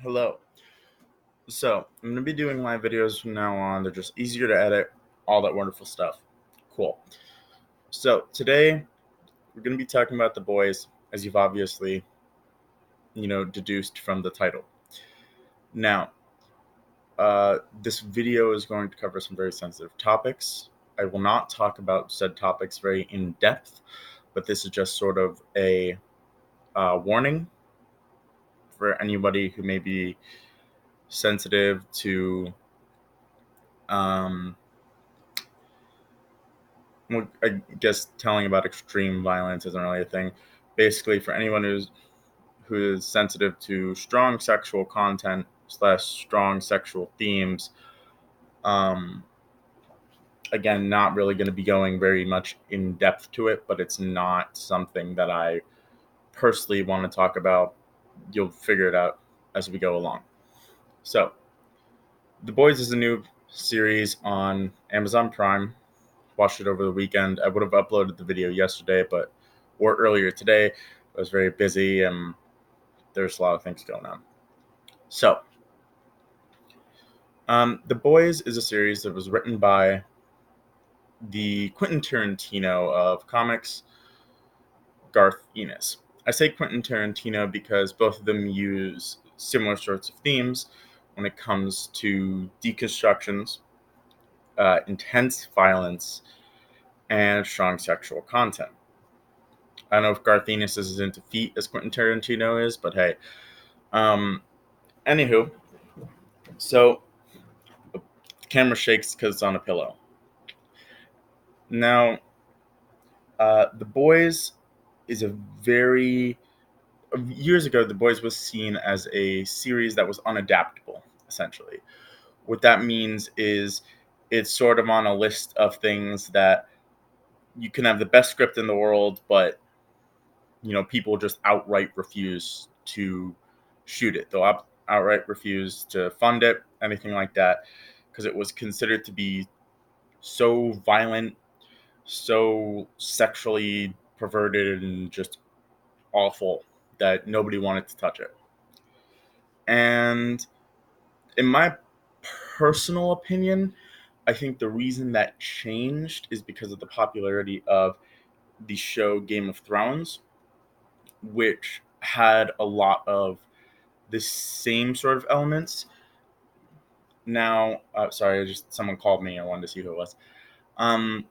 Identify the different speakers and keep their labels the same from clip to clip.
Speaker 1: Hello. So, I'm going to be doing live videos from now on. They're just easier to edit, all that wonderful stuff. Cool. So, today we're going to be talking about The Boys, as you've obviously, deduced from the title. Now, this video is going to cover some very sensitive topics. I will not talk about said topics very in depth, but this is just sort of a warning for anybody who may be sensitive to um, well, I guess telling about extreme violence isn't really a thing. Basically, for anyone who is sensitive to strong sexual content slash strong sexual themes, um, again, not really going to be going very much in depth to it, but it's not something that I personally want to talk about. You'll figure it out as we go along. So, The Boys is a new series on Amazon Prime. Watched it over the weekend. I would have uploaded the video yesterday, or earlier today. I was very busy and there's a lot of things going on. So, The Boys is a series that was written by the Quentin Tarantino of comics, Garth Ennis. I say Quentin Tarantino because both of them use similar sorts of themes when it comes to deconstructions, intense violence, and strong sexual content. I don't know if Garth Ennis is as into feet as Quentin Tarantino is, but hey. Um, Anywho, so the camera shakes because it's on a pillow. Now, The Boys is a very years ago. The Boys was seen as a series that was unadaptable. Essentially, what that means is it's sort of on a list of things that you can have the best script in the world, but people just outright refuse to shoot it. They'll outright refuse to fund it, anything like that, because it was considered to be so violent, so sexually perverted, and just awful that nobody wanted to touch it. And in my personal opinion, I think the reason that changed is because of the popularity of the show Game of Thrones, which had a lot of the same sort of elements. Now, sorry, just someone called me. I wanted to see who it was. Um,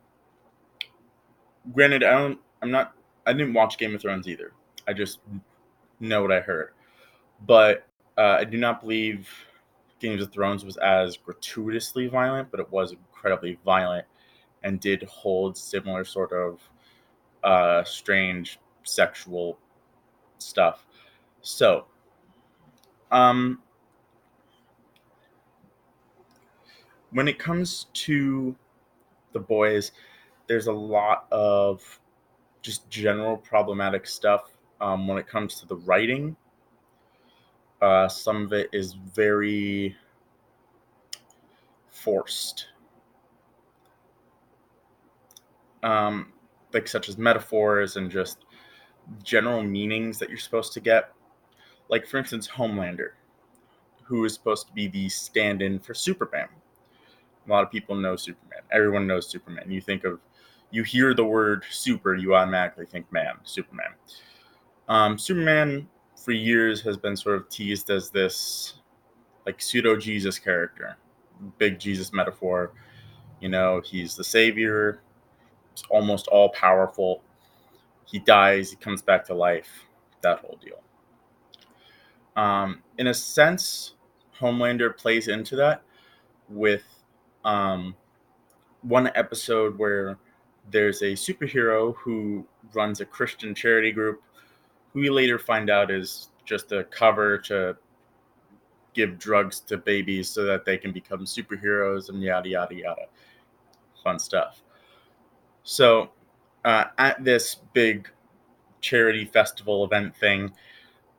Speaker 1: Granted, I didn't watch Game of Thrones either. I just know what I heard. But I do not believe Games of Thrones was as gratuitously violent, but it was incredibly violent and did hold similar sort of strange sexual stuff. So, um, when it comes to The Boys, there's a lot of just general problematic stuff when it comes to the writing. Some of it is very forced, um, like such as metaphors and just general meanings that you're supposed to get. Like, for instance, Homelander, who is supposed to be the stand in for Superman. A lot of people know Superman. Everyone knows Superman. You hear the word super, you automatically think man, Superman. Superman, for years, has been sort of teased as this like pseudo Jesus character, big Jesus metaphor. He's the savior, he's almost all powerful. He dies, he comes back to life, that whole deal. In a sense, Homelander plays into that with um, one episode where there's a superhero who runs a Christian charity group who we later find out is just a cover to give drugs to babies so that they can become superheroes and yada, yada, yada. Fun stuff. So, at this big charity festival event thing,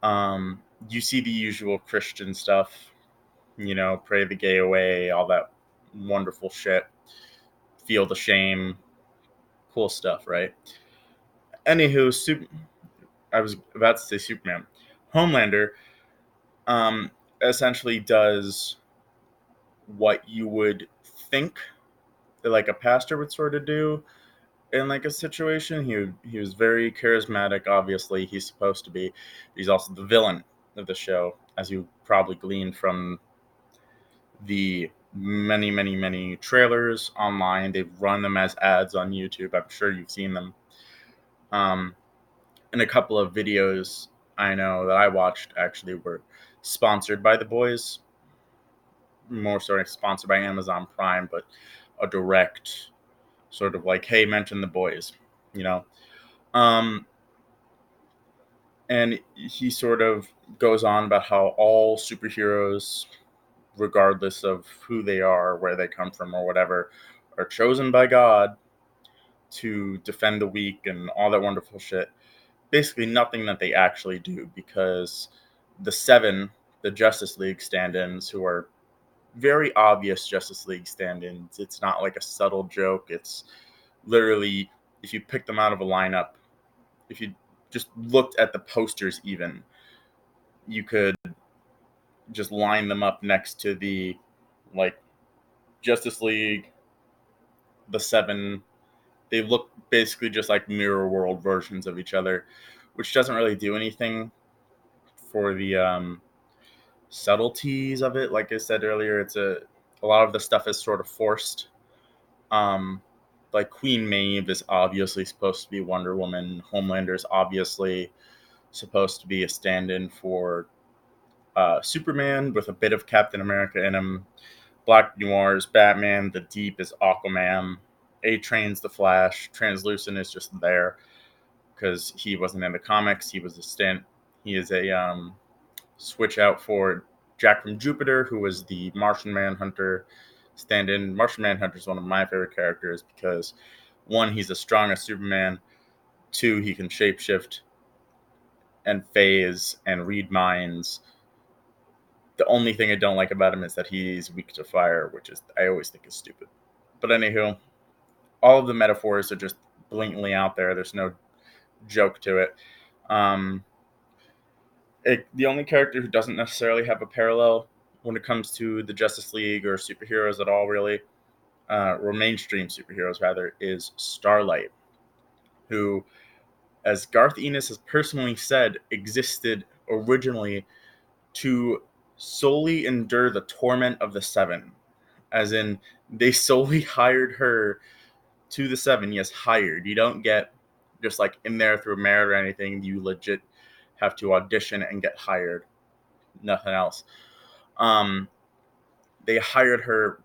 Speaker 1: you see the usual Christian stuff, pray the gay away, all that wonderful shit, feel the shame, cool stuff, right? Anywho, I was about to say Superman. Homelander, um, essentially does what you would think that like a pastor would sort of do in like a situation. He was very charismatic. Obviously, he's supposed to be. He's also the villain of the show, as you probably gleaned from the many trailers online. They've run them as ads on YouTube. I'm sure you've seen them. And a couple of videos I know that I watched actually were sponsored by The Boys. More sort of sponsored by Amazon Prime, but a direct sort of like, hey, mention The Boys, you know. Um, and he sort of goes on about how all superheroes, regardless of who they are, where they come from, or whatever, are chosen by God to defend the weak and all that wonderful shit. Basically, nothing that they actually do, because the seven, the Justice League stand-ins, who are very obvious Justice League stand-ins. It's not like a subtle joke. It's literally, if you pick them out of a lineup, if you just looked at the posters even, you could just line them up next to the like Justice League, the seven. They look basically just like mirror world versions of each other, which doesn't really do anything for the subtleties of it. Like I said earlier, it's a lot of the stuff is sort of forced. Um, like Queen Maeve is obviously supposed to be Wonder Woman. Homelander is obviously supposed to be a stand-in for Superman with a bit of Captain America in him. Black Noir is Batman. The Deep is Aquaman. A-Train's the Flash. Translucent is just there because he wasn't in the comics. He was a stand. He is a switch out for Jack from Jupiter, who was the Martian Manhunter stand-in. Martian Manhunter is one of my favorite characters because, one, he's as strong as Superman. Two, he can shapeshift and phase and read minds. The only thing I don't like about him is that he's weak to fire, which is I always think is stupid. But anywho, all of the metaphors are just blatantly out there. There's no joke to it. Um, the only character who doesn't necessarily have a parallel when it comes to the Justice League or superheroes at all, really, or mainstream superheroes rather, is Starlight, who, as Garth Ennis has personally said, existed originally to solely endure the torment of the Seven. As in, they solely hired her to the Seven. Yes, hired. You don't get just like in there through merit or anything. You legit have to audition and get hired. Nothing else. They hired her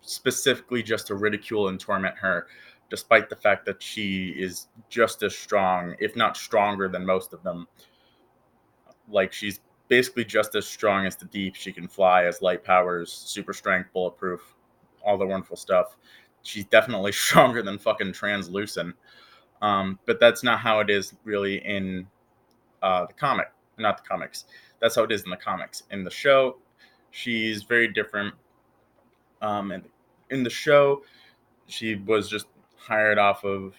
Speaker 1: specifically just to ridicule and torment her, despite the fact that she is just as strong, if not stronger than most of them. Like, she's basically just as strong as the Deep. She can fly, as light powers, super strength, bulletproof, all the wonderful stuff. She's definitely stronger than fucking Translucent. But that's not how it is really in the comic. Not the comics. That's how it is in the comics. In the show, she's very different. And in the show, she was just hired off of,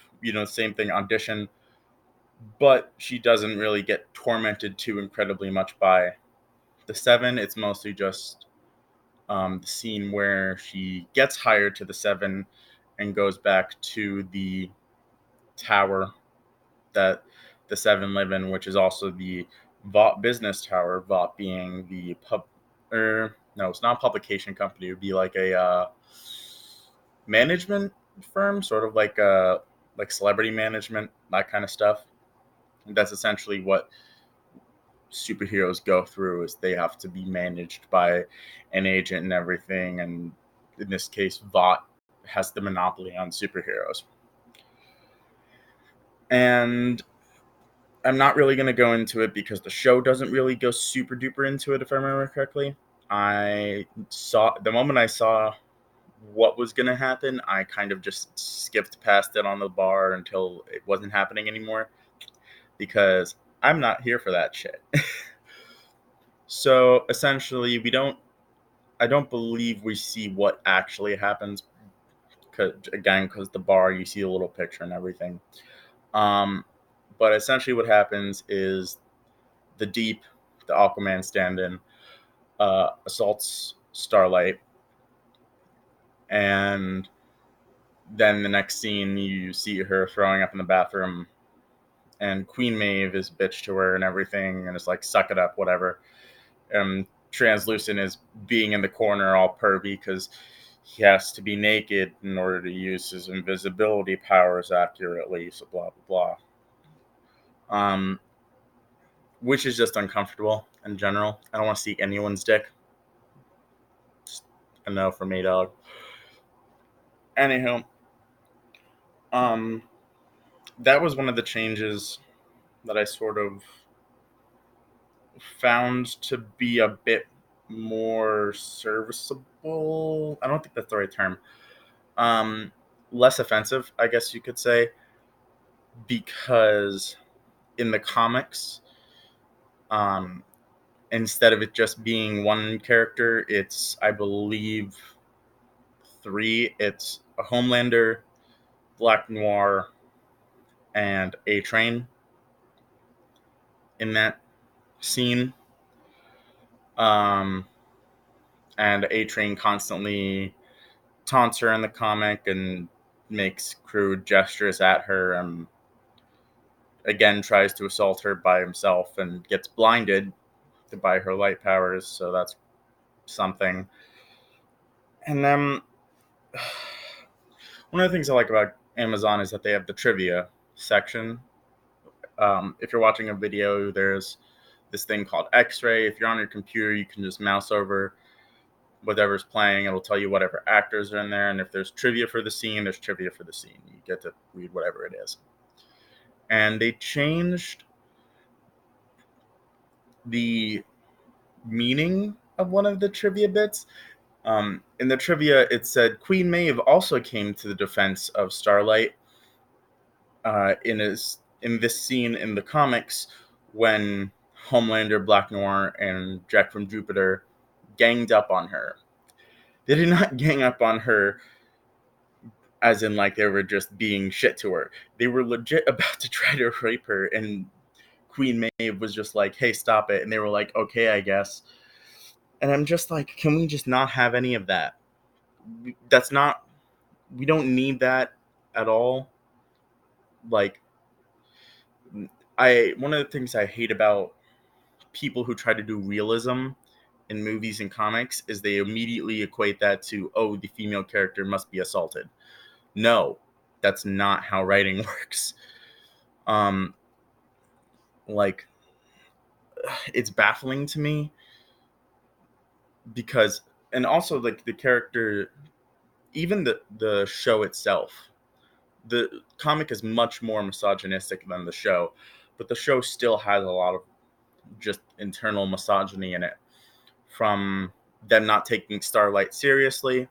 Speaker 1: same thing, audition, but she doesn't really get tormented too incredibly much by the Seven. It's mostly just the scene where she gets hired to the Seven and goes back to the tower that the Seven live in, which is also the Vought business tower. Vought being the no, it's not a publication company. It would be like a management firm, sort of like celebrity management, that kind of stuff. And that's essentially what superheroes go through, is they have to be managed by an agent and everything. And in this case, Vought has the monopoly on superheroes. And I'm not really going to go into it because the show doesn't really go super duper into it, if I remember correctly. I saw the moment I saw what was going to happen, I kind of just skipped past it on the bar until it wasn't happening anymore, because I'm not here for that shit. So essentially, I don't believe we see what actually happens, because the bar, you see a little picture and everything. But essentially what happens is the Deep, the Aquaman stand-in, assaults Starlight, and then the next scene you see her throwing up in the bathroom, and Queen Maeve is bitch to her and everything, and it's like, suck it up, whatever. And Translucent is being in the corner all pervy because he has to be naked in order to use his invisibility powers accurately, so blah blah blah. Which is just uncomfortable in general. I don't want to see anyone's dick. Just a no for me, dog. Anywho, that was one of the changes that I sort of found to be a bit more serviceable. I don't think that's the right term. Less offensive, I guess you could say, because in the comics, um, instead of it just being one character, it's, I believe, three. It's a Homelander, Black Noir, and A-Train in that scene. Um, and A-Train constantly taunts her in the comic and makes crude gestures at her, and again tries to assault her by himself and gets blinded by her light powers, so that's something. And then one of the things I like about Amazon is that they have the trivia section. If you're watching a video, there's this thing called X-ray. If you're on your computer, you can just mouse over whatever's playing. It'll tell you whatever actors are in there, and if there's trivia for the scene, there's trivia for the scene. You get to read whatever it is. And they changed the meaning of one of the trivia bits. In the trivia, it said Queen Maeve also came to the defense of Starlight in this scene in the comics when Homelander, Black Noir, and Jack from Jupiter ganged up on her. They did not gang up on her as in like they were just being shit to her. They were legit about to try to rape her, and Queen Maeve was just like, hey, stop it. And they were like, okay, I guess. And I'm just like, can we just not have any of that? We don't need that at all. Like, one of the things I hate about people who try to do realism in movies and comics is they immediately equate that to, oh, the female character must be assaulted. No, that's not how writing works. Like, it's baffling to me because, and also like the character, even the show itself, the comic is much more misogynistic than the show, but the show still has a lot of just internal misogyny in it, from them not taking Starlight seriously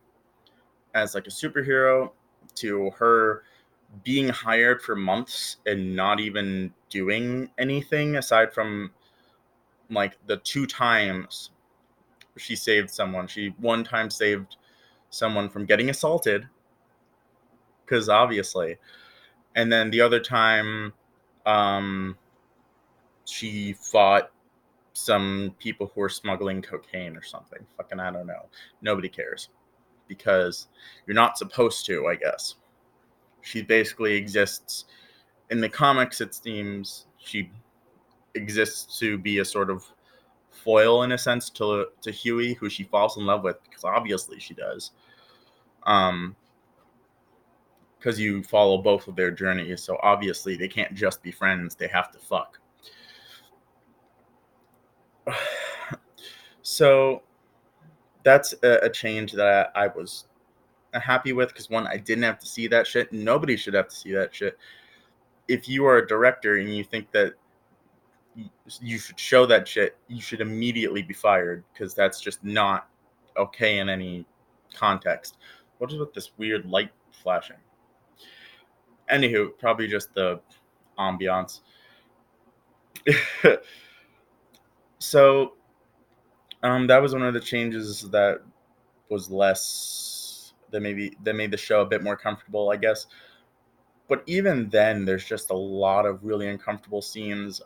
Speaker 1: as like a superhero, to her being hired for months and not even doing anything aside from like the two times she saved someone. She one time saved someone from getting assaulted, because obviously, and then the other time, um, she fought some people who were smuggling cocaine or something. Fucking, I don't know. Nobody cares because you're not supposed to, I guess. She basically exists in the comics. It seems she exists to be a sort of foil in a sense to Huey, who she falls in love with, because obviously she does. Because you follow both of their journeys, so obviously they can't just be friends, they have to fuck. So that's a change that I was happy with, because one, I didn't have to see that shit. Nobody should have to see that shit. If you are a director and you think that you should show that shit, you should immediately be fired, because that's just not okay in any context. What is with this weird light flashing? Anywho, probably just the ambiance. So that was one of the changes that was less, that made the show a bit more comfortable, I guess. But even then, there's just a lot of really uncomfortable scenes.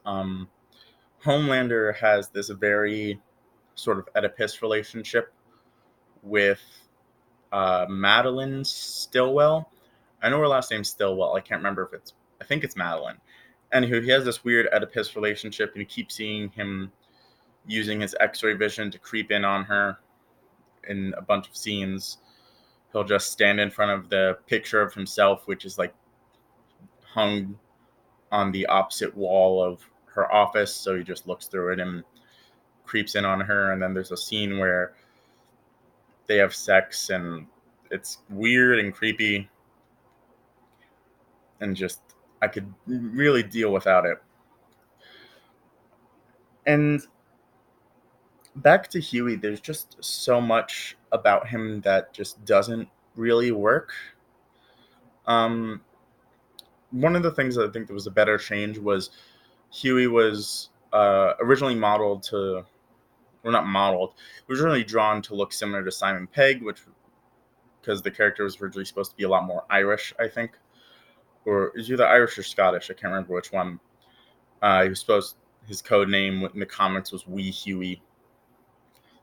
Speaker 1: Homelander has this very sort of Oedipus relationship with Madeline Stillwell. I know her last name's Stillwell. I can't remember if I think it's Madeline. Anywho, he has this weird Oedipus relationship, and you keep seeing him using his X-ray vision to creep in on her in a bunch of scenes. He'll just stand in front of the picture of himself, which is like hung on the opposite wall of her office. So he just looks through it and creeps in on her. And then there's a scene where they have sex, and it's weird and creepy, and just I could really deal without it. And back to Huey, there's just so much about him that just doesn't really work. One of the things that I think that was a better change was Huey was originally modeled to, well, not modeled, originally drawn to look similar to Simon Pegg, which, because the character was originally supposed to be a lot more Irish, I think. Or is either Irish or Scottish, I can't remember which one. He was supposed, his code name in the comics was Wee Huey.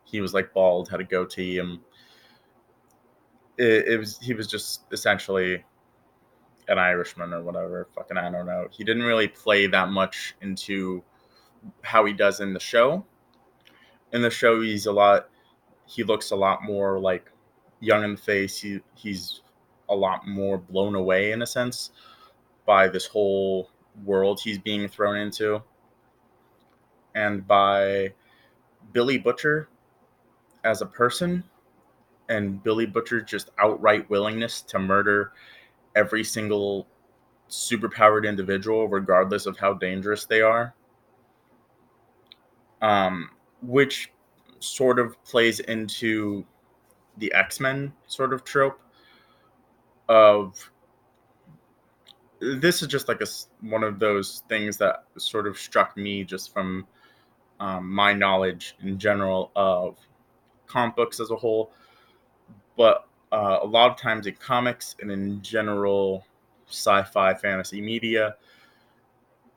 Speaker 1: He was like bald, had a goatee, and he was just essentially an Irishman or whatever. Fucking I don't know. He didn't really play that much into how he does in the show. In the show, he looks a lot more like young in the face. He's a lot more blown away in a sense by this whole world he's being thrown into, and by Billy Butcher as a person, and Billy Butcher's just outright willingness to murder every single superpowered individual, regardless of how dangerous they are. Which sort of plays into the X-Men sort of trope of, this is just like one of those things that sort of struck me just from my knowledge in general of comic books as a whole. But a lot of times in comics and in general sci-fi fantasy media,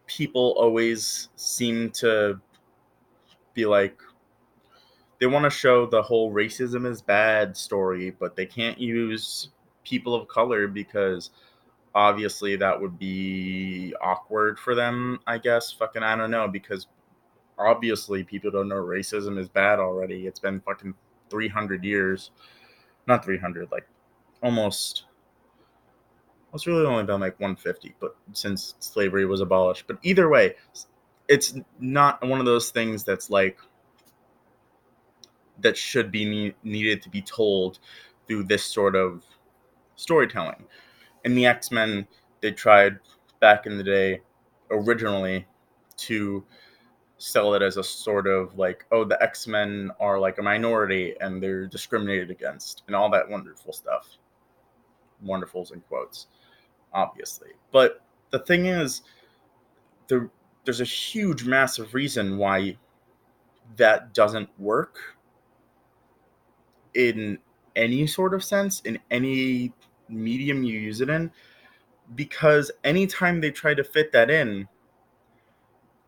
Speaker 1: people always seem to be like, they want to show the whole racism is bad story, but they can't use people of color because obviously that would be awkward for them, I guess. Fucking I don't know, because obviously people don't know racism is bad already. It's been fucking 300 years. Not 300, like almost, it's really only been like 150, but since slavery was abolished. But either way, it's not one of those things that's like, that should be needed to be told through this sort of storytelling. In the X-Men, they tried back in the day originally to sell it as a sort of like, oh, the X-Men are like a minority and they're discriminated against and all that wonderful stuff. Wonderfuls in quotes, obviously. But the thing is, there's a huge, massive reason why that doesn't work in any sort of sense, in any medium you use it in, because anytime they try to fit that in,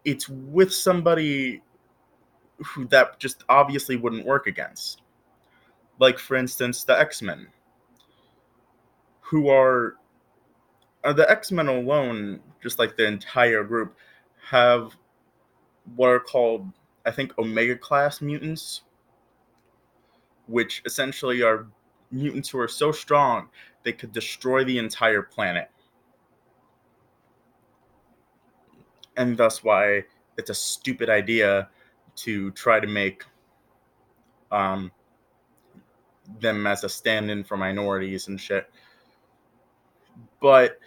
Speaker 1: it's with somebody who that just obviously wouldn't work against. Like, for instance, the X-Men, who are the X-Men alone, just like the entire group, have what are called, I think, Omega class mutants, which essentially are mutants who are so strong they could destroy the entire planet. And thus why it's a stupid idea to try to make them as a stand-in for minorities and shit. But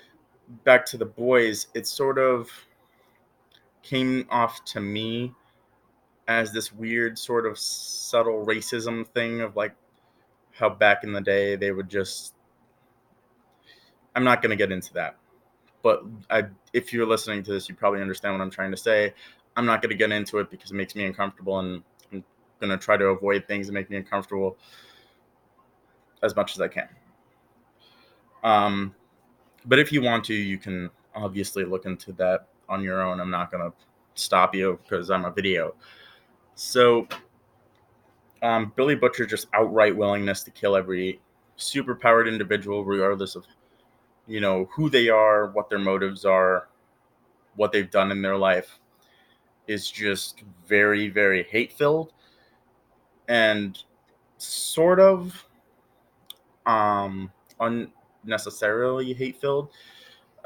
Speaker 1: back to the boys, it sort of came off to me as this weird sort of subtle racism thing of like how back in the day they would just, I'm not going to get into that, but if you're listening to this, you probably understand what I'm trying to say. I'm not going to get into it because it makes me uncomfortable, and I'm going to try to avoid things that make me uncomfortable as much as I can. But if you want to, you can obviously look into that on your own. I'm not going to stop you because I'm a video. So Billy Butcher just outright willingness to kill every superpowered individual, regardless of who they are, what their motives are, what they've done in their life, is just very, very hate filled and sort of um, unnecessarily hate filled.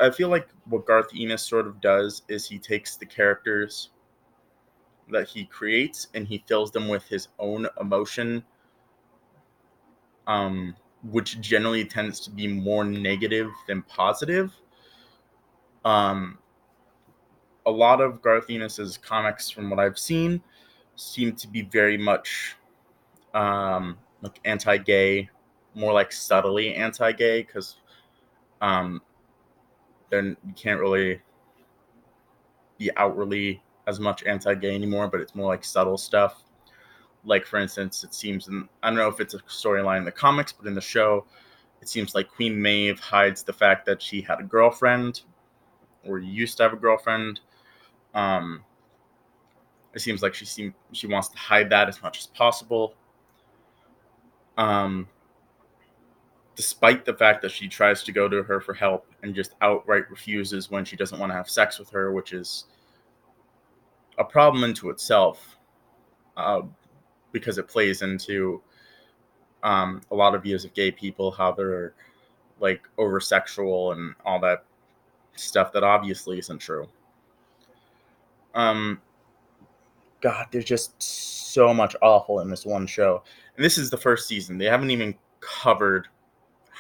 Speaker 1: I feel like what Garth Ennis sort of does is he takes the characters that he creates and he fills them with his own emotion, um, which generally tends to be more negative than positive. Um, a lot of Garth Ennis's comics, from what I've seen, seem to be very much like anti-gay, more like subtly anti-gay, because um, then you can't really be outwardly as much anti-gay anymore, but it's more like subtle stuff. Like, for instance, it seems I don't know if it's a storyline in the comics, but in the show, it seems like Queen Maeve hides the fact that she had a girlfriend or used to have a girlfriend. Um, it seems like she wants to hide that as much as possible. Um, Despite the fact that she tries to go to her for help and just outright refuses when she doesn't want to have sex with her, which is a problem into itself, uh, because it plays into a lot of views of gay people, how they're like over sexual and all that stuff that obviously isn't true. Um, God, there's just so much awful in this one show, and this is the first season. They haven't even covered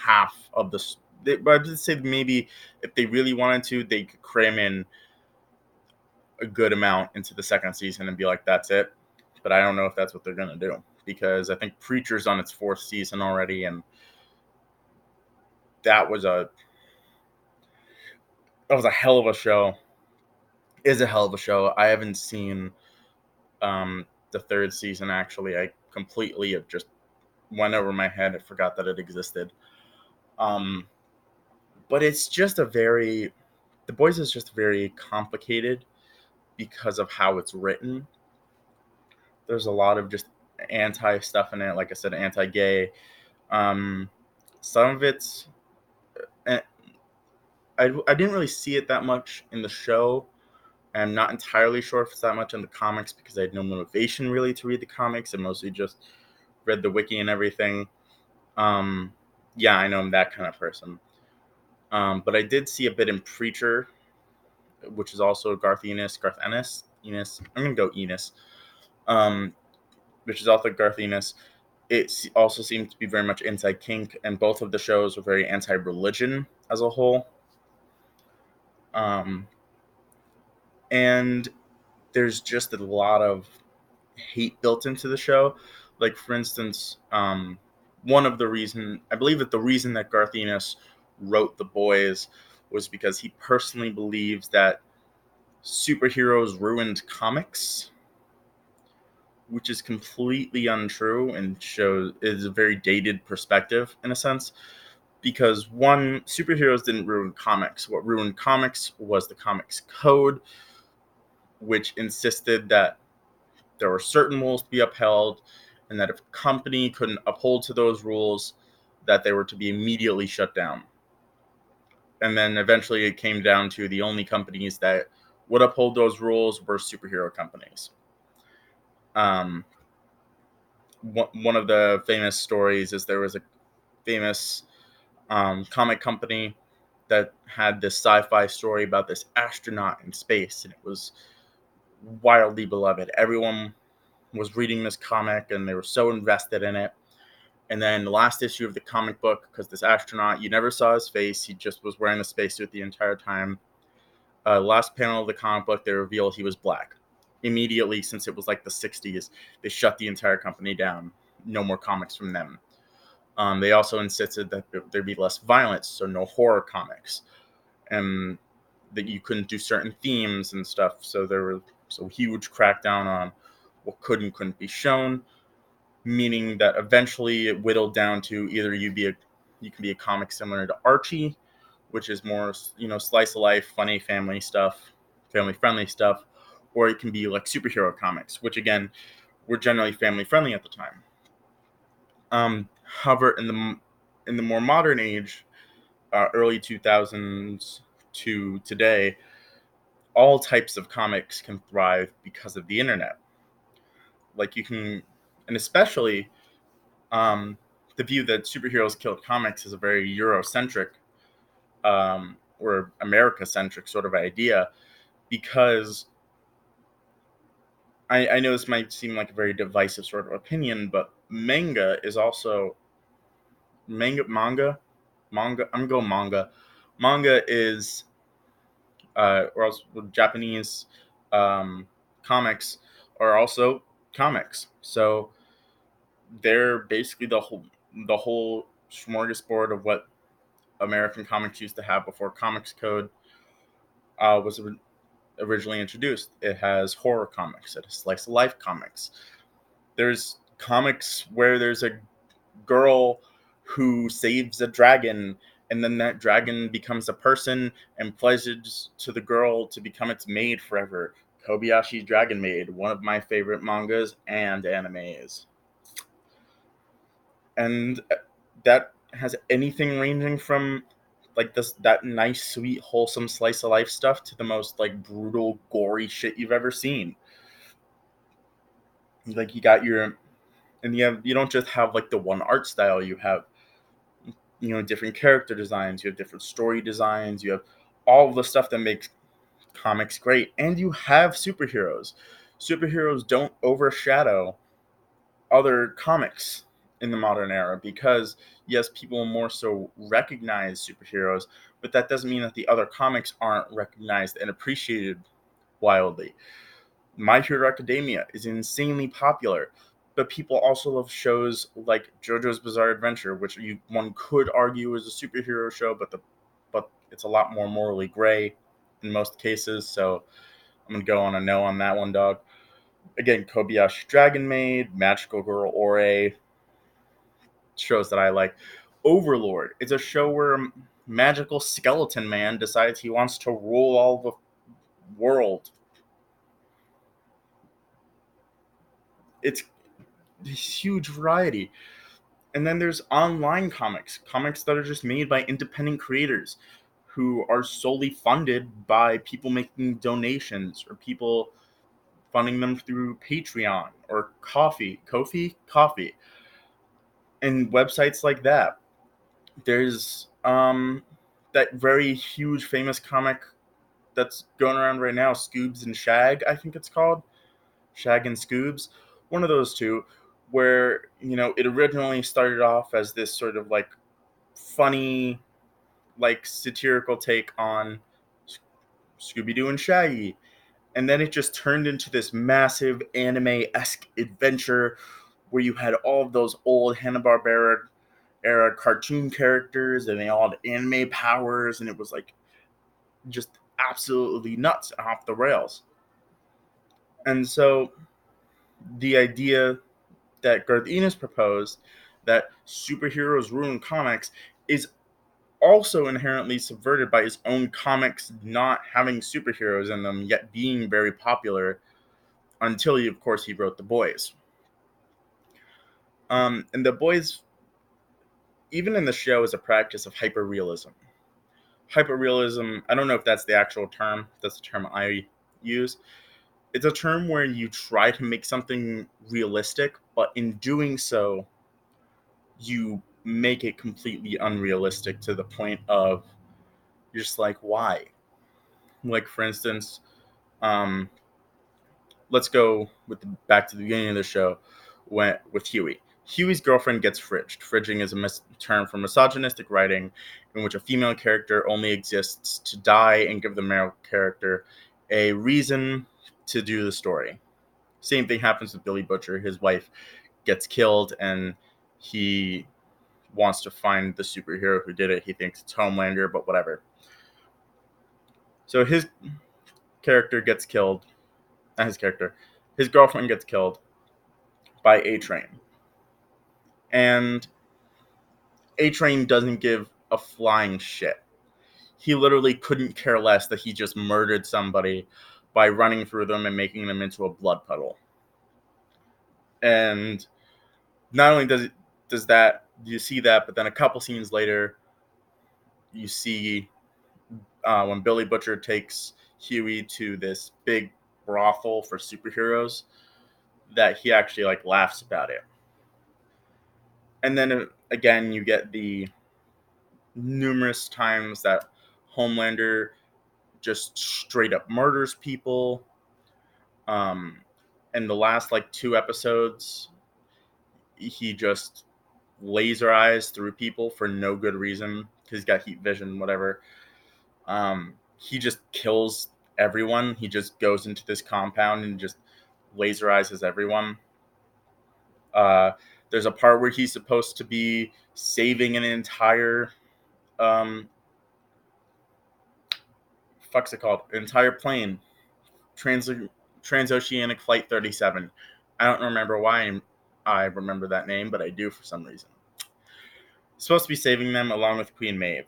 Speaker 1: half of this. But I'd say maybe if they really wanted to, they could cram in a good amount into the second season and be like, that's it. But I don't know if that's what they're gonna do, because I think Preacher's on its fourth season already, and that was a hell of a show. Is a hell of a show. I haven't seen the third season actually. I completely have just went over my head. I forgot that it existed. Um, but it's just The Boys is just very complicated because of how it's written. There's a lot of just anti stuff in it. Like I said, anti-gay. Um, some of it's eh, I didn't really see it that much in the show. I'm not entirely sure if it's that much in the comics because I had no motivation really to read the comics. I mostly just read the wiki and everything. Um, yeah, I know I'm that kind of person. But I did see a bit in Preacher, which is also Enis. I'm gonna go Enis. Um, which is also Garth Ennis. It also seemed to be very much anti-kink, and both of the shows were very anti-religion as a whole. Um, and there's just a lot of hate built into the show. Like, for instance, one of the reason I believe that the reason that Garth Ennis wrote The Boys was because he personally believes that superheroes ruined comics, which is completely untrue and is a very dated perspective in a sense. Because one, superheroes didn't ruin comics. What ruined comics was the comics code, which insisted that there were certain rules to be upheld, and that if a company couldn't uphold to those rules, that they were to be immediately shut down. And then eventually it came down to the only companies that would uphold those rules were superhero companies. Um, one of the famous stories is there was a famous comic company that had this sci-fi story about this astronaut in space, and it was wildly beloved. Everyone was reading this comic and they were so invested in it. And then the last issue of the comic book, because this astronaut, you never saw his face, he just was wearing a spacesuit the entire time. Last panel of the comic book, they revealed he was black. Immediately, since it was like the 60s, they shut the entire company down. No more comics from them. They also insisted that there be less violence, so no horror comics, and that you couldn't do certain themes and stuff. So there was a huge crackdown on what could and couldn't be shown, meaning that eventually it whittled down to either you can be a comic similar to Archie, which is more slice of life, funny family stuff, family friendly stuff, or it can be like superhero comics, which again were generally family friendly at the time. However, in the more modern age, early 2000s to today, all types of comics can thrive because of the internet. Like you can, and especially the view that superheroes killed comics is a very Eurocentric or America-centric sort of idea, because I know this might seem like a very divisive sort of opinion, but manga is also manga. I'm gonna go manga. Manga is or else Japanese comics are also comics. So they're basically the whole smorgasbord of what American comics used to have before Comics Code was originally introduced. It has horror comics, it has slice of life comics. There's comics where there's a girl who saves a dragon, and then that dragon becomes a person and pledges to the girl to become its maid forever. Kobayashi Dragon Maid, one of my favorite mangas and animes. And that has anything ranging from like this that nice, sweet, wholesome slice of life stuff to the most like brutal, gory shit you've ever seen. Like you got your and you don't just have like the one art style, you have different character designs, you have different story designs, you have all of the stuff that makes comics great, and you have superheroes don't overshadow other comics in the modern era, because yes, people more so recognize superheroes, but that doesn't mean that the other comics aren't recognized and appreciated wildly. My Hero Academia is insanely popular, but people also love shows like JoJo's Bizarre Adventure, which one could argue is a superhero show, but it's a lot more morally gray in most cases. So I'm gonna go on a no on that one, dog. Again, Kobayashi Dragon Maid, Magical Girl Ore, shows that I like. Overlord. It's a show where a magical skeleton man decides he wants to rule all the world. It's this huge variety. And then there's online comics that are just made by independent creators who are solely funded by people making donations or people funding them through Patreon or Coffee, and websites like that. There's that very huge famous comic that's going around right now, Scoobs and Shag, I think it's called. Shag and Scoobs, one of those two, where it originally started off as this sort of like funny, like satirical take on Scooby Doo and Shaggy, and then it just turned into this massive anime-esque adventure where you had all of those old Hanna-Barbera era cartoon characters, and they all had anime powers, and it was like just absolutely nuts and off the rails. And so the idea that Garth Ennis proposed, that superheroes ruin comics, is also inherently subverted by his own comics not having superheroes in them, yet being very popular, until of course, he wrote The Boys. And The Boys, even in the show, is a practice of hyperrealism. Hyperrealism, I don't know if that's the actual term, that's the term I use. It's a term where you try to make something realistic, but in doing so, you make it completely unrealistic to the point of you're just like, why? Like, for instance, um, let's go back to the beginning of the show with Huey. Huey's girlfriend gets fridged. Fridging is a term for misogynistic writing in which a female character only exists to die and give the male character a reason to do the story. Same thing happens with Billy Butcher. His wife gets killed, and he wants to find the superhero who did it. He thinks it's Homelander, but whatever. So his character gets killed. Not his character. His girlfriend gets killed by A-Train. And A-Train doesn't give a flying shit. He literally couldn't care less that he just murdered somebody by running through them and making them into a blood puddle. And not only does you see that, but then a couple scenes later, you see when Billy Butcher takes Huey to this big brothel for superheroes, that he actually like laughs about it. And then again, you get the numerous times that Homelander just straight up murders people. Um, in the last like 2 episodes, he just laser eyes through people for no good reason because he's got heat vision, whatever. He just kills everyone. He just goes into this compound and just laser eyes everyone. Uh, there's a part where he's supposed to be saving an entire fuck's it called? An entire plane. Transoceanic Flight 37. I don't remember why I remember that name, but I do for some reason. Supposed to be saving them along with Queen Maeve.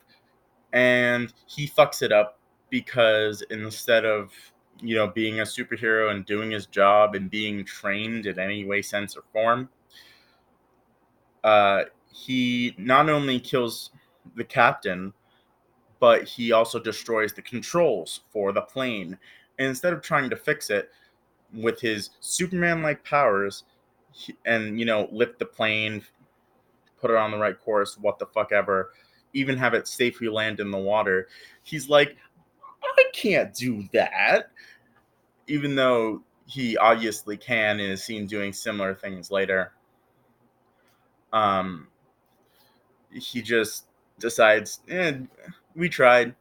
Speaker 1: And he fucks it up because instead of, being a superhero and doing his job and being trained in any way, sense, or form, he not only kills the captain, but he also destroys the controls for the plane. And instead of trying to fix it with his Superman-like powers, and lift the plane, put it on the right course, what the fuck ever, even have it safely land in the water, he's like, I can't do that. Even though he obviously can and is seen doing similar things later. Um, he just decides, we tried.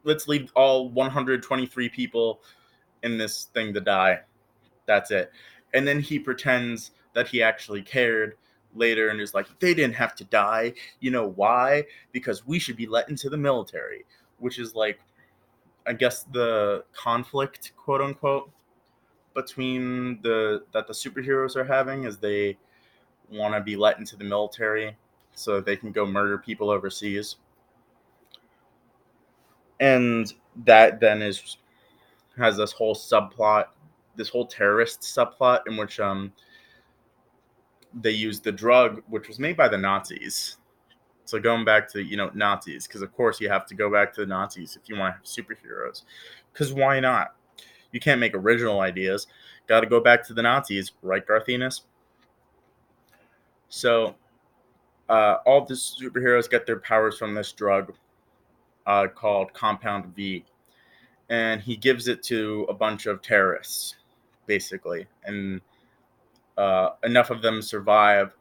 Speaker 1: Let's leave all 123 people in this thing to die. That's it. And then he pretends that he actually cared later and is like, they didn't have to die. You know why? Because we should be let into the military, which is like, I guess the conflict, quote unquote, between the superheroes are having is they want to be let into the military so that they can go murder people overseas. And that then has this whole subplot, this whole terrorist subplot in which they use the drug which was made by the Nazis. So going back to Nazis, because of course you have to go back to the Nazis if you want to have superheroes. Because why not? You can't make original ideas. Got to go back to the Nazis, right, Garthinus? So all the superheroes get their powers from this drug called Compound V, and he gives it to a bunch of terrorists, basically, and enough of them survive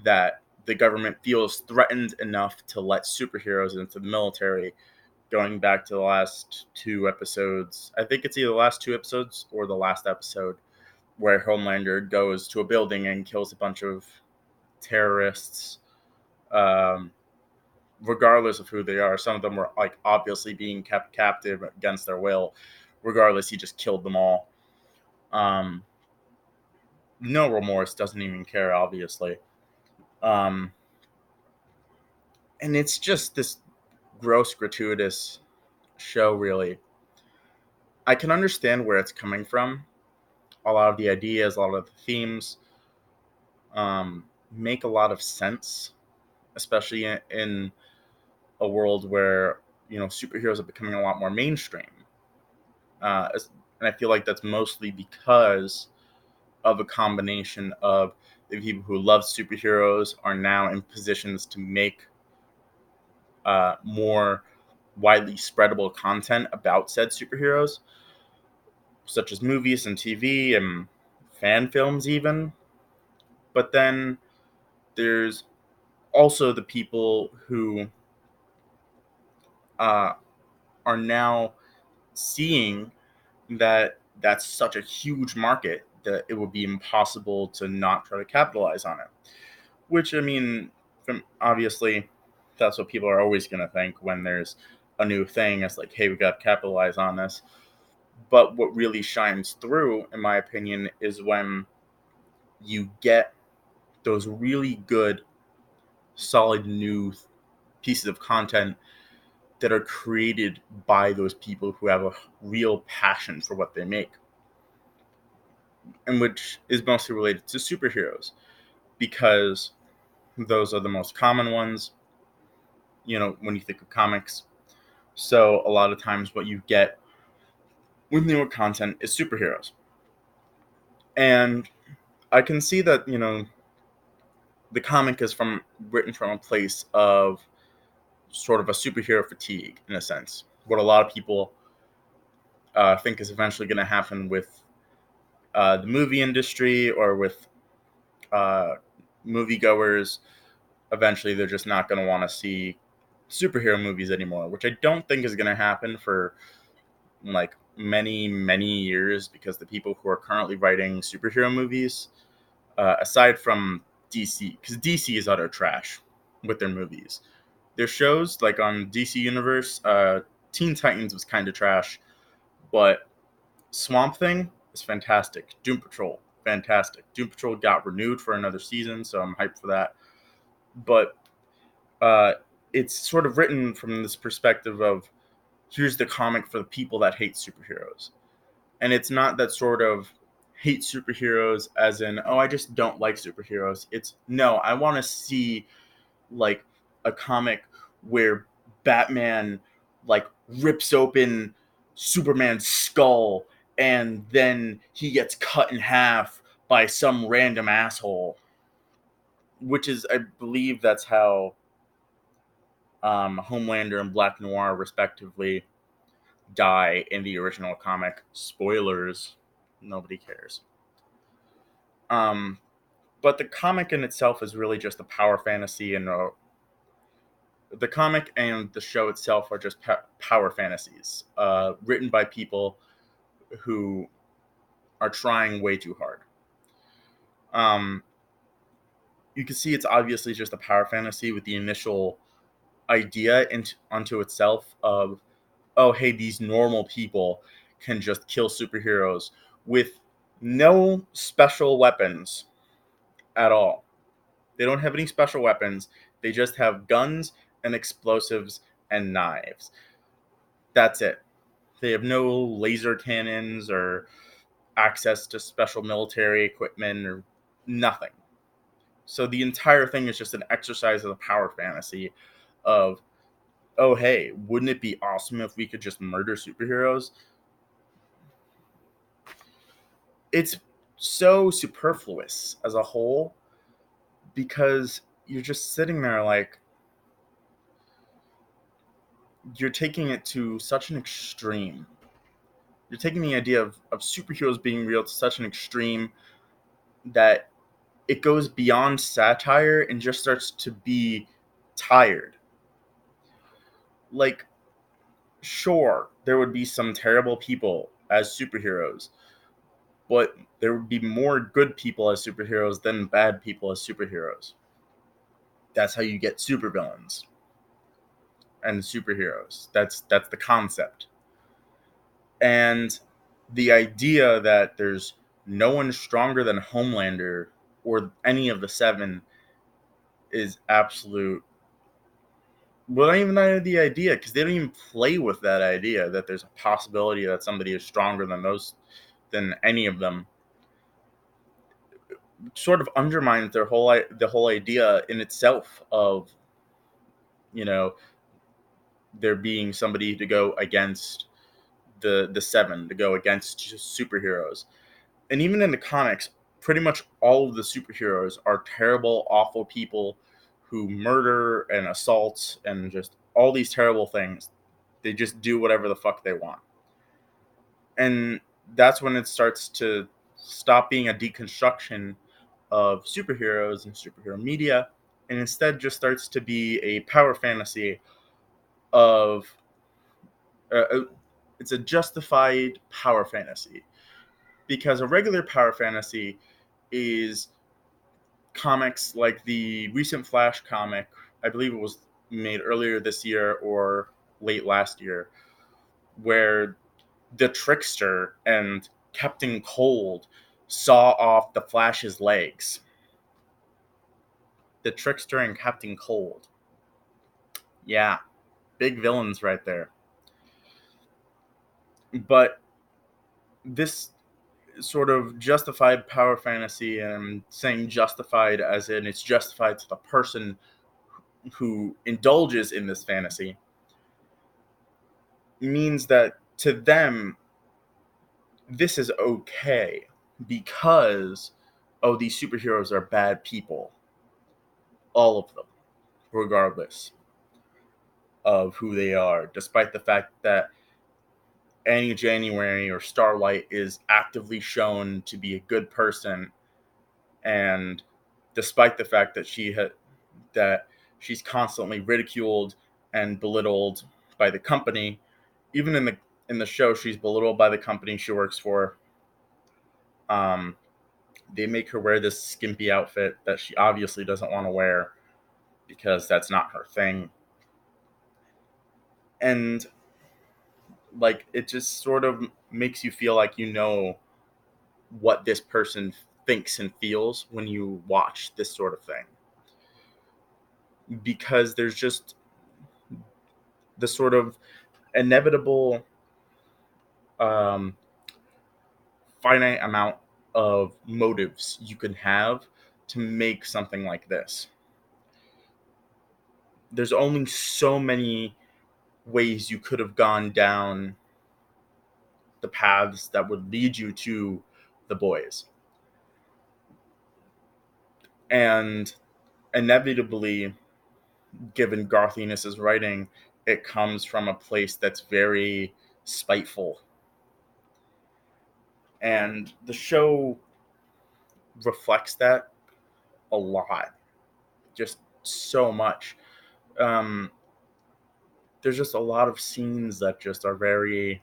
Speaker 1: that the government feels threatened enough to let superheroes into the military. Going back to the last 2 episodes, I think it's either the last 2 episodes or the last episode, where Homelander goes to a building and kills a bunch of terrorists, um, regardless of who they are. Some of them were like obviously being kept captive against their will. Regardless, he just killed them all. Um, no remorse, doesn't even care, obviously. Um, and it's just this gross, gratuitous show, really. I can understand where it's coming from. A lot of the ideas, a lot of the themes make a lot of sense, especially in a world where superheroes are becoming a lot more mainstream. And I feel like that's mostly because of a combination of the people who love superheroes are now in positions to make more widely spreadable content about said superheroes, such as movies and TV and fan films, even. But then there's also the people who uh, are now seeing that that's such a huge market that it would be impossible to not try to capitalize on it. Which, I mean, obviously, that's what people are always going to think when there's a new thing. It's like, hey, we got to capitalize on this. But what really shines through, in my opinion, is when you get those really good, solid new pieces of content that are created by those people who have a real passion for what they make, and which is mostly related to superheroes. Because Those are the most common ones, when you think of comics. So a lot of times what you get with newer content is superheroes. And I can see that, the comic is written from a place of sort of a superhero fatigue, in a sense. What a lot of people think is eventually going to happen with the movie industry or with uh, moviegoers. Eventually, they're just not going to want to see superhero movies anymore, which I don't think is going to happen for like many, many years, because the people who are currently writing superhero movies, aside from DC, because DC is utter trash with their movies. Their shows, like on DC Universe, Teen Titans was kind of trash, but Swamp Thing is fantastic. Doom Patrol, fantastic. Doom Patrol got renewed for another season, so I'm hyped for that. But uh, it's sort of written from this perspective of, here's the comic for the people that hate superheroes. And it's not that sort of hate superheroes as in, oh, I just don't like superheroes. It's, no, I want to see like a comic where Batman like rips open Superman's skull and then he gets cut in half by some random asshole, which is, I believe that's how Homelander and Black Noir respectively die in the original comic. Spoilers, nobody cares. But the comic in itself is really just a power fantasy, and the comic and the show itself are just power fantasies, written by people who are trying way too hard. You can see it's obviously just a power fantasy with the initial idea onto itself of, oh, hey, these normal people can just kill superheroes with no special weapons at all. They don't have any special weapons. They just have guns and explosives and knives. That's it. They have no laser cannons or access to special military equipment or nothing. So the entire thing is just an exercise of the power fantasy of, oh, hey, wouldn't it be awesome if we could just murder superheroes? It's so superfluous as a whole, because you're just sitting there like, you're taking it to such an extreme. You're taking the idea of superheroes being real to such an extreme that it goes beyond satire and just starts to be tired. Like, sure, there would be some terrible people as superheroes, but there would be more good people as superheroes than bad people as superheroes. That's how you get supervillains and superheroes. That's the concept. And the idea that there's no one stronger than Homelander or any of the seven is absolute. Well, not even the idea, because they don't even play with that idea that there's a possibility that somebody is stronger than any of them. Sort of undermines the whole idea in itself of, you know there being somebody to go against the seven, to go against just superheroes. And even in the comics, pretty much all of the superheroes are terrible, awful people who murder and assault and just all these terrible things. They just do whatever the fuck they want. And that's when it starts to stop being a deconstruction of superheroes and superhero media, and instead just starts to be a power fantasy of it's a justified power fantasy, because a regular power fantasy is comics like the recent Flash comic. I believe it was made earlier this year or late last year, where the Trickster and Captain Cold saw off the Flash's legs. The Trickster and Captain Cold. Yeah, big villains right there. But this sort of justified power fantasy, and saying justified as in it's justified to the person who indulges in this fantasy, means that to them this is okay because, oh, these superheroes are bad people, all of them, regardless of who they are, despite the fact that Annie January or Starlight is actively shown to be a good person, and despite the fact that she's constantly ridiculed and belittled by the company, even in the show she's belittled by the company she works for. Um, they make her wear this skimpy outfit that she obviously doesn't want to wear because that's not her thing, and like it just sort of makes you feel like you know what this person thinks and feels when you watch this sort of thing, because there's just the sort of inevitable um, finite amount of motives you can have to make something like this. There's only so many ways you could have gone down the paths that would lead you to the boys. And inevitably, given Garth Ennis's writing, it comes from a place that's very spiteful. And the show reflects that a lot, just so much. Um, there's just a lot of scenes that just are very,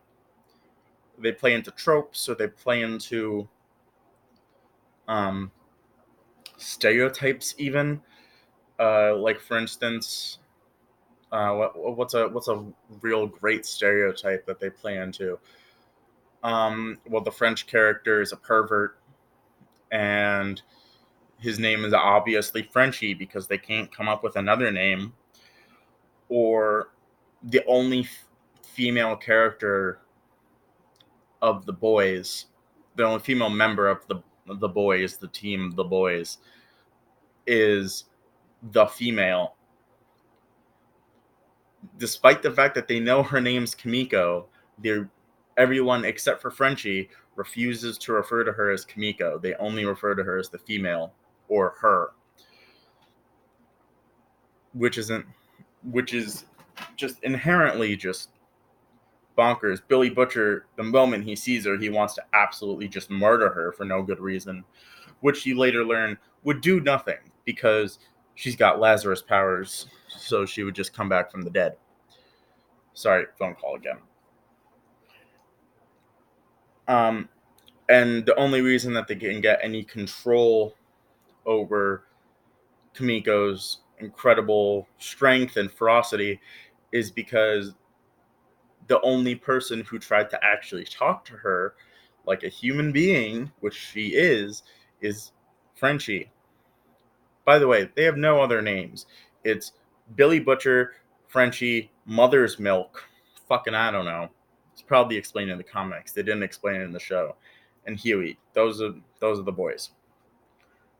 Speaker 1: they play into tropes, or they play into um, stereotypes even. Like for instance, what's a real great stereotype that they play into? Well, the French character is a pervert, and his name is obviously Frenchie because they can't come up with another name. Or the only female character of the boys, the only female member of the boys, the team, the boys, is the female, despite the fact that they know her name's Kimiko. They're Everyone except for Frenchie refuses to refer to her as Kimiko. They only refer to her as the female or her, which isn't which is just inherently just bonkers. Billy Butcher, the moment he sees her, he wants to absolutely just murder her for no good reason, which you later learn would do nothing because she's got Lazarus powers, so she would just come back from the dead. Sorry, phone call again. Um, and the only reason that they can get any control over Kimiko's incredible strength and ferocity is because the only person who tried to actually talk to her like a human being, which she is Frenchie. By the way, they have no other names. It's Billy Butcher, Frenchie, Mother's Milk. Fucking, I don't know. It's probably explained in the comics. They didn't explain it in the show. And Huey. Those are the boys.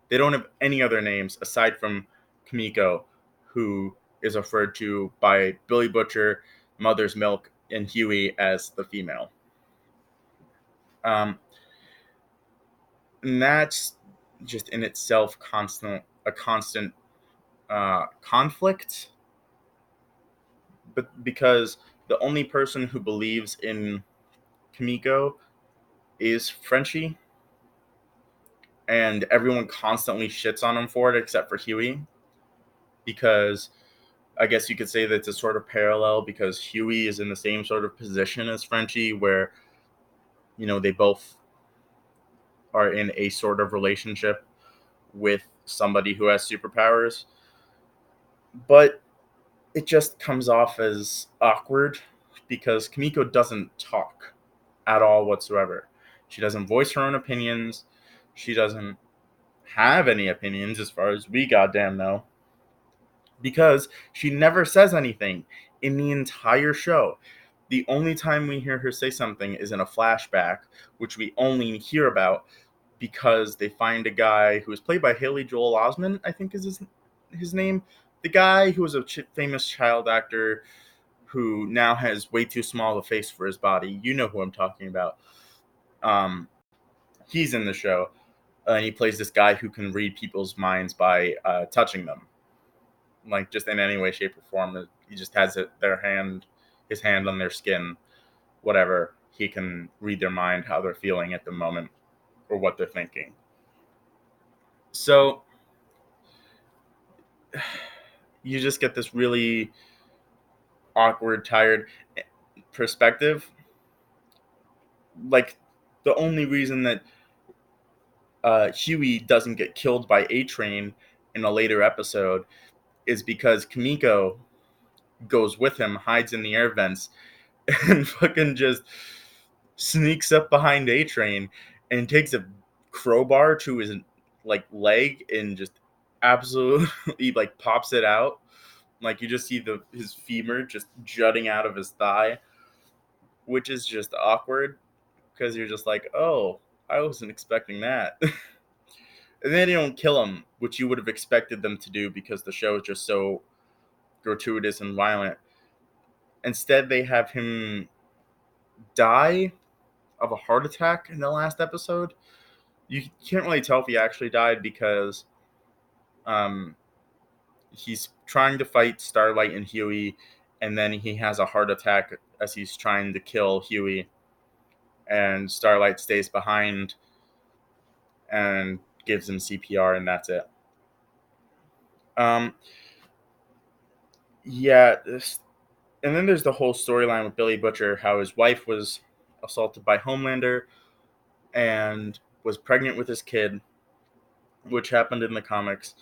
Speaker 1: They don't have any other names aside from Kimiko, who is referred to by Billy Butcher, Mother's Milk, and Huey as the female. Um, and that's just in itself a constant conflict, but because the only person who believes in Kimiko is Frenchie, and everyone constantly shits on him for it except for Huey, because I guess you could say that it's a sort of parallel because Huey is in the same sort of position as Frenchie, where they both are in a sort of relationship with somebody who has superpowers, but it just comes off as awkward because Kimiko doesn't talk at all whatsoever. She doesn't voice her own opinions. She doesn't have any opinions as far as we goddamn know, because she never says anything in the entire show. The only time we hear her say something is in a flashback, which we only hear about because they find a guy who is played by Haley Joel Osment, I think is his name. The guy who was a famous child actor who now has way too small a face for his body. You know who I'm talking about. Um, he's in the show, and he plays this guy who can read people's minds by touching them, like just in any way, shape, or form. He just has his hand on their skin, whatever. He can read their mind, how they're feeling at the moment, or what they're thinking. So you just get this really awkward, tired perspective. Like, the only reason that Huey doesn't get killed by A-Train in a later episode is because Kimiko goes with him, hides in the air vents, and fucking just sneaks up behind A-Train and takes a crowbar to his like leg and just absolutely like pops it out. Like, you just see his femur just jutting out of his thigh, which is just awkward because you're just like, oh, I wasn't expecting that. And then they don't kill him, which you would have expected them to do because the show is just so gratuitous and violent. Instead, they have him die of a heart attack in the last episode. You can't really tell if he actually died because um, he's trying to fight Starlight and Huey, and then he has a heart attack as he's trying to kill Huey, and Starlight stays behind and gives him CPR, and that's it. Um, yeah, and then there's the whole storyline with Billy Butcher, how his wife was assaulted by Homelander and was pregnant with his kid, which happened in the comics.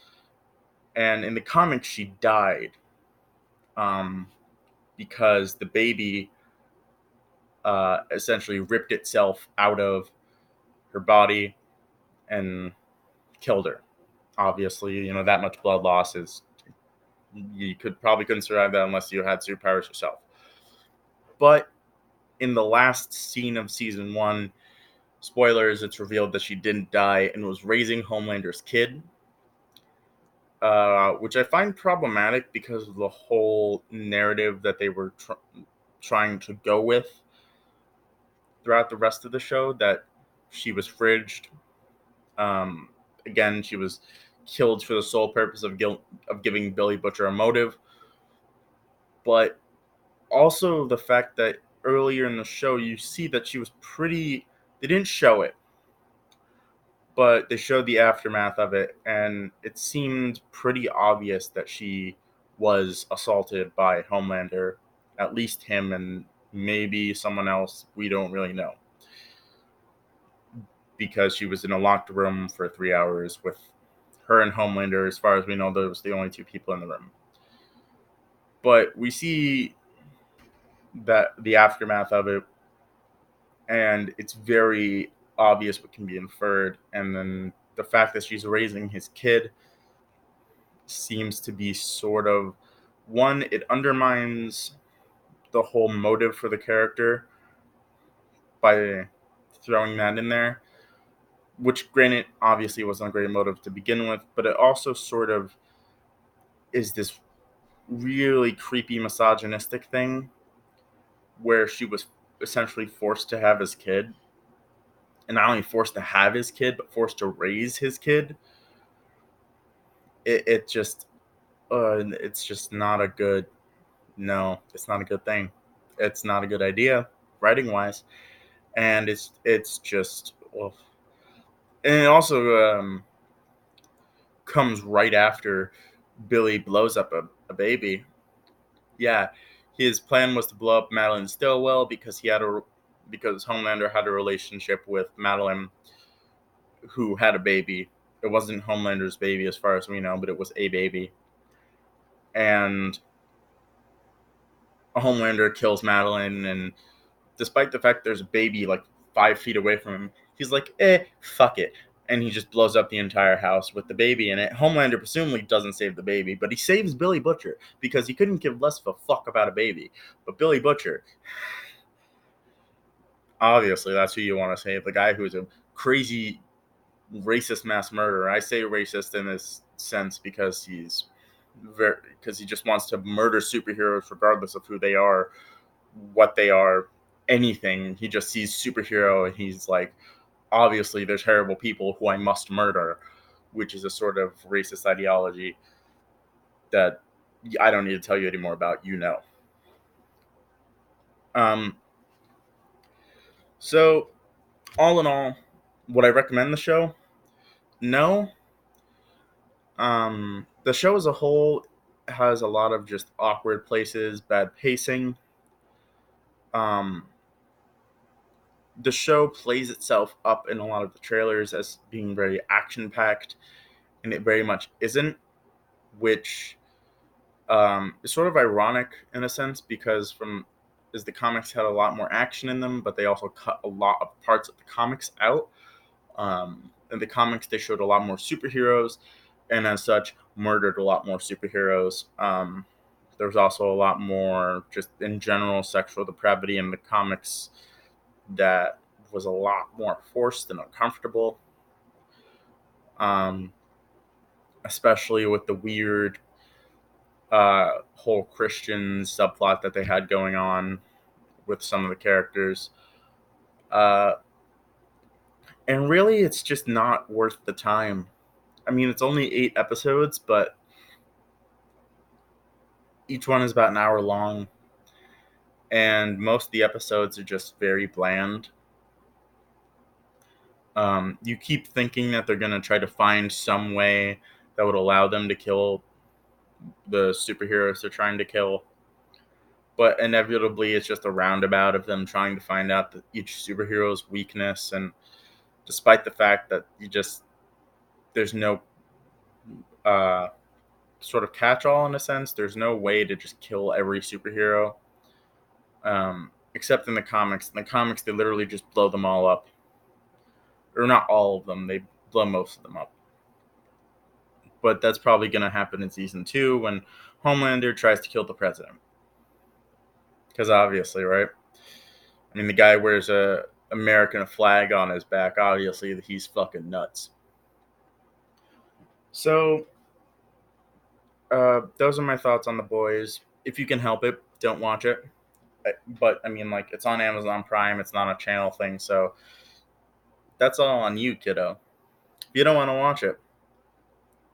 Speaker 1: And in the comics, she died um, because the baby essentially ripped itself out of her body and killed her. Obviously, that much blood loss is, you couldn't survive that unless you had superpowers yourself. But in the last scene of season 1, spoilers, it's revealed that she didn't die and was raising Homelander's kid, which I find problematic because of the whole narrative that they were trying to go with throughout the rest of the show, that she was fridged. Again, she was killed for the sole purpose of giving Billy Butcher a motive. But also the fact that earlier in the show, you see that she was pretty... They didn't show it, but they showed the aftermath of it, and it seemed pretty obvious that she was assaulted by Homelander, at least him and maybe someone else we don't really know, because she was in a locked room for 3 hours with her and Homelander. As far as we know, those were the only two people in the room. But we see that the aftermath of it, and it's very obvious what can be inferred. And then the fact that she's raising his kid seems to be sort of, one, it undermines the whole motive for the character by throwing that in there, which, granted, obviously wasn't a great motive to begin with, but it also sort of is this really creepy misogynistic thing where she was essentially forced to have his kid, and not only forced to have his kid but forced to raise his kid. It just it's just not a good... No, it's not a good thing. It's not a good idea writing wise, and it's just... Well, and it also comes right after Billy blows up a baby. Yeah, his plan was to blow up Madeline Stillwell because because Homelander had a relationship with Madeline, who had a baby. It wasn't Homelander's baby as far as we know, but it was a baby. And Homelander kills Madeline, and despite the fact there's a baby like 5 feet away from him, he's like, fuck it. and he just blows up the entire house with the baby in it. Homelander presumably doesn't save the baby, but he saves Billy Butcher because he couldn't give less of a fuck about a baby. But Billy Butcher, obviously, that's who you want to save. The guy who's a crazy racist mass murderer. I say racist in this sense because because he just wants to murder superheroes regardless of who they are, what they are, anything. He just sees superhero and he's like, obviously there's terrible people who I must murder, which is a sort of racist ideology that I don't need to tell you any more about, you know. Um, so all in all, would I recommend the show? No. The show as a whole has a lot of just awkward places, bad pacing. Um, the show plays itself up in a lot of the trailers as being very action packed, and it very much isn't, which is sort of ironic in a sense because the comics had a lot more action in them, but they also cut a lot of parts of the comics out. In the comics, they showed a lot more superheroes, and as such, murdered a lot more superheroes. There was also a lot more, just in general, sexual depravity in the comics that was a lot more forced and uncomfortable. Um, Especially with the weird whole Christian subplot that they had going on with some of the characters. Uh, and really, it's just not worth the time. I mean, it's only 8 episodes, but each one is about an hour long, and most of the episodes are just very bland. You keep thinking that they're going to try to find some way that would allow them to kill the superheroes they're trying to kill, but inevitably it's just a roundabout of them trying to find out each superhero's weakness. And despite the fact that there's no uh, sort of catch-all in a sense, there's no way to just kill every superhero, except in the comics. In the comics, they literally just blow them all up, or not all of them. They blow most of them up. But that's probably going to happen in season 2 when Homelander tries to kill the president. Because obviously, right? I mean, the guy wears a American flag on his back. Obviously, he's fucking nuts. So, those are my thoughts on The Boys. If you can help it, don't watch it. But I mean, like, it's on Amazon Prime. It's not a channel thing, so that's all on you, kiddo. If you don't want to watch it,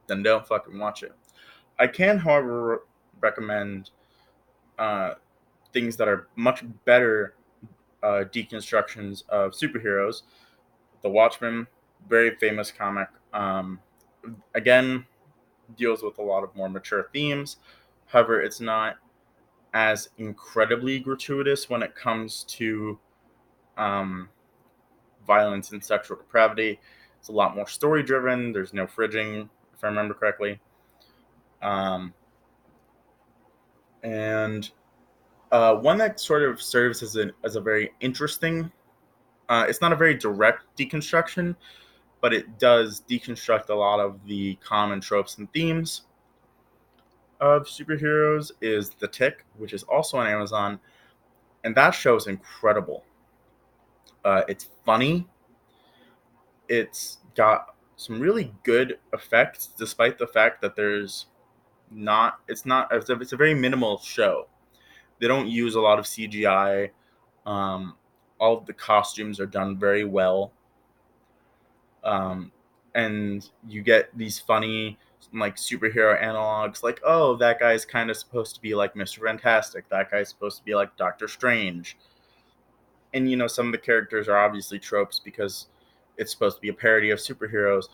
Speaker 1: then don't fucking watch it. I can, however, recommend uh, things that are much better deconstructions of superheroes. The Watchmen, very famous comic. Again, deals with a lot of more mature themes. However, it's not as incredibly gratuitous when it comes to um, violence and sexual depravity. It's a lot more story driven. There's no fridging, if I remember correctly. And one that sort of serves as a very interesting, it's not a very direct deconstruction, but it does deconstruct a lot of the common tropes and themes of superheroes, is The Tick, which is also on Amazon. And that show is incredible. It's funny. It's got some really good effects, despite the fact that it's a very minimal show. They don't use a lot of CGI. Um, all of the costumes are done very well. Um, and you get these funny, like, superhero analogs, like, oh, that guy's kind of supposed to be like Mr. Fantastic. That guy's supposed to be like Doctor Strange. And, some of the characters are obviously tropes because it's supposed to be a parody of superheroes,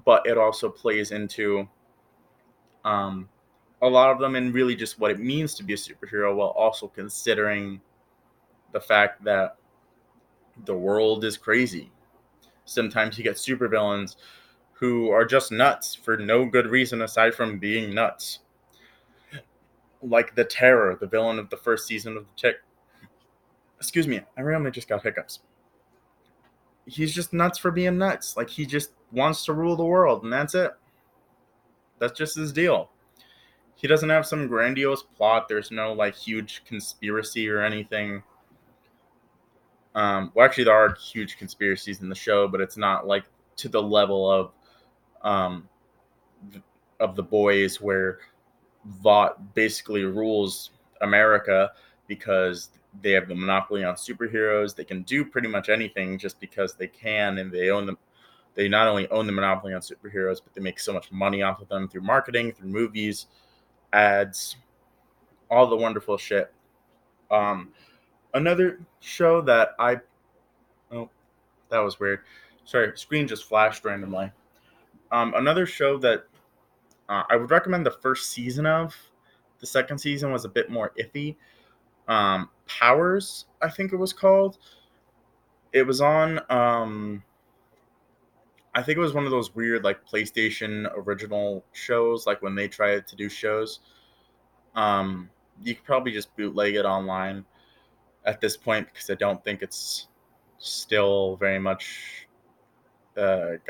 Speaker 1: but it also plays into um, a lot of them and really just what it means to be a superhero, while also considering the fact that the world is crazy. Sometimes you get supervillains who are just nuts for no good reason aside from being nuts. Like the Terror, the villain of the first season of The Tick. Excuse me, I randomly just got hiccups. He's just nuts for being nuts. Like, he just wants to rule the world, and that's it. That's just his deal. He doesn't have some grandiose plot. There's no like huge conspiracy or anything. Well, actually, there are huge conspiracies in the show, but it's not like to the level um, of the boys where Vought basically rules America because they have the monopoly on superheroes. They can do pretty much anything just because they can, and they own them. They not only own the monopoly on superheroes, but they make so much money off of them through marketing, through movies, ads, all the wonderful shit. Um, Another show that I oh, that was weird. Sorry, screen just flashed randomly. Another show that I would recommend the first season of. The second season was a bit more iffy. Powers, I think it was called. It was on. I think it was one of those weird like PlayStation original shows, like when they tried to do shows. You could probably just bootleg it online at this point because I don't think it's still very much